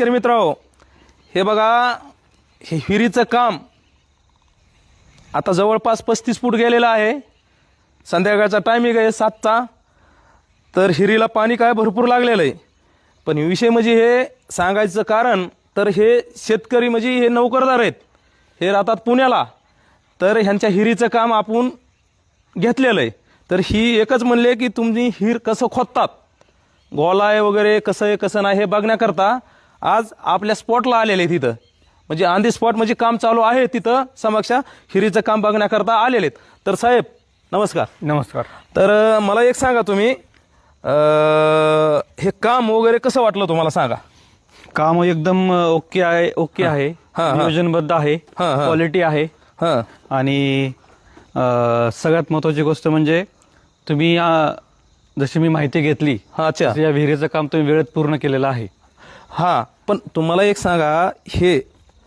शेतकरी मित्रांनो, हे बघा, हे विहिरीचं काम आता जवळपास 35 फूट गेलेलं आहे. संध्याकाळचा टायमिंग आहे 7चा. तर हिरीला पाणी काय भरपूर लागलेलं आहे. पण विषय म्हणजे हे सांगायचं कारण, तर हे शेतकरी म्हणजे हे नोकरदार आहेत, हे राहतात पुण्याला. तर ह्यांच्या हिरीचं काम आपण घेतलेलं आहे. तर ही एकच म्हणले की तुम्ही हिर कसं खोदतात, गोलाय वगैरे कसं आहे कसं नाही हे बघण्याकरता आज आपल्या स्पॉटला आलेले तिथं, म्हणजे ऑन दी स्पॉट, म्हणजे काम चालू आहे तिथं समक्ष हिरीचं काम बघण्याकरता आलेले आहेत. तर साहेब नमस्कार. नमस्कार. तर मला एक सांगा, तुम्ही हे काम वगैरे कसं वाटलं तुम्हाला सांगा. काम एकदम ओके आहे. नियोजनबद्ध आहे, क्वालिटी आहे. आणि सगळ्यात महत्वाची गोष्ट म्हणजे तुम्ही जशी मी माहिती घेतली, अच्छा, या विहिरीचं काम तुम्ही वेळेत पूर्ण केलेलं आहे. हा, पण तुम्हाला एक सांगा, हे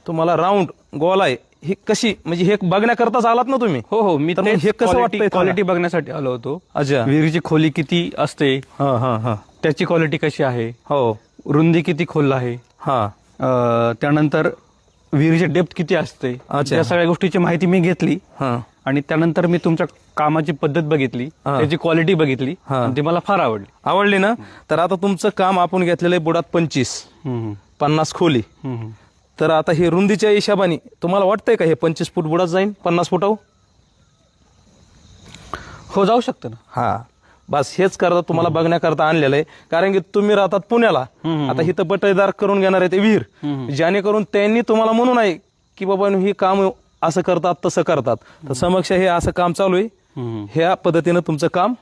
तुम्हाला राऊंड गोल आहे ही कशी, म्हणजे हे बघण्याकरताच आलात ना तुम्ही? हो, मी हे कसं वाटतंय? क्वालिटी बघण्यासाठी आलो होतो. अच्छा. विहिरीची खोली किती असते, त्याची क्वालिटी कशी आहे, हो, रुंदी किती खोल आहे, त्यानंतर विहिरीची डेप्थ किती असते, या सगळ्या गोष्टीची माहिती मी घेतली. आणि त्यानंतर मी तुमच्या कामाची पद्धत बघितली, त्याची क्वालिटी बघितली, ती मला फार आवडली ना. तर आता तुमचं काम आपण घेतलेलं आहे बुडात 50 खोली. तर आता हे रुंदीच्या हिशोबाने तुम्हाला वाटतंय का हे 25 फूट बुडात जाईल 50 फुटावर? हो, जाऊ शकतं ना. हा, बस हेच करता तुम्हाला बघण्याकरता आणलेलं आहे. कारण की तुम्ही राहतात पुण्याला, आता इथं बटाईदार करून घेणार आहे ते विहीर, जेणेकरून त्यांनी तुम्हाला म्हणून आहे की बाबा हे काम असं करतात तसं करतात. तर समक्ष हे असं काम चालू आहे. ह्या पद्धतीनं तुमचं काम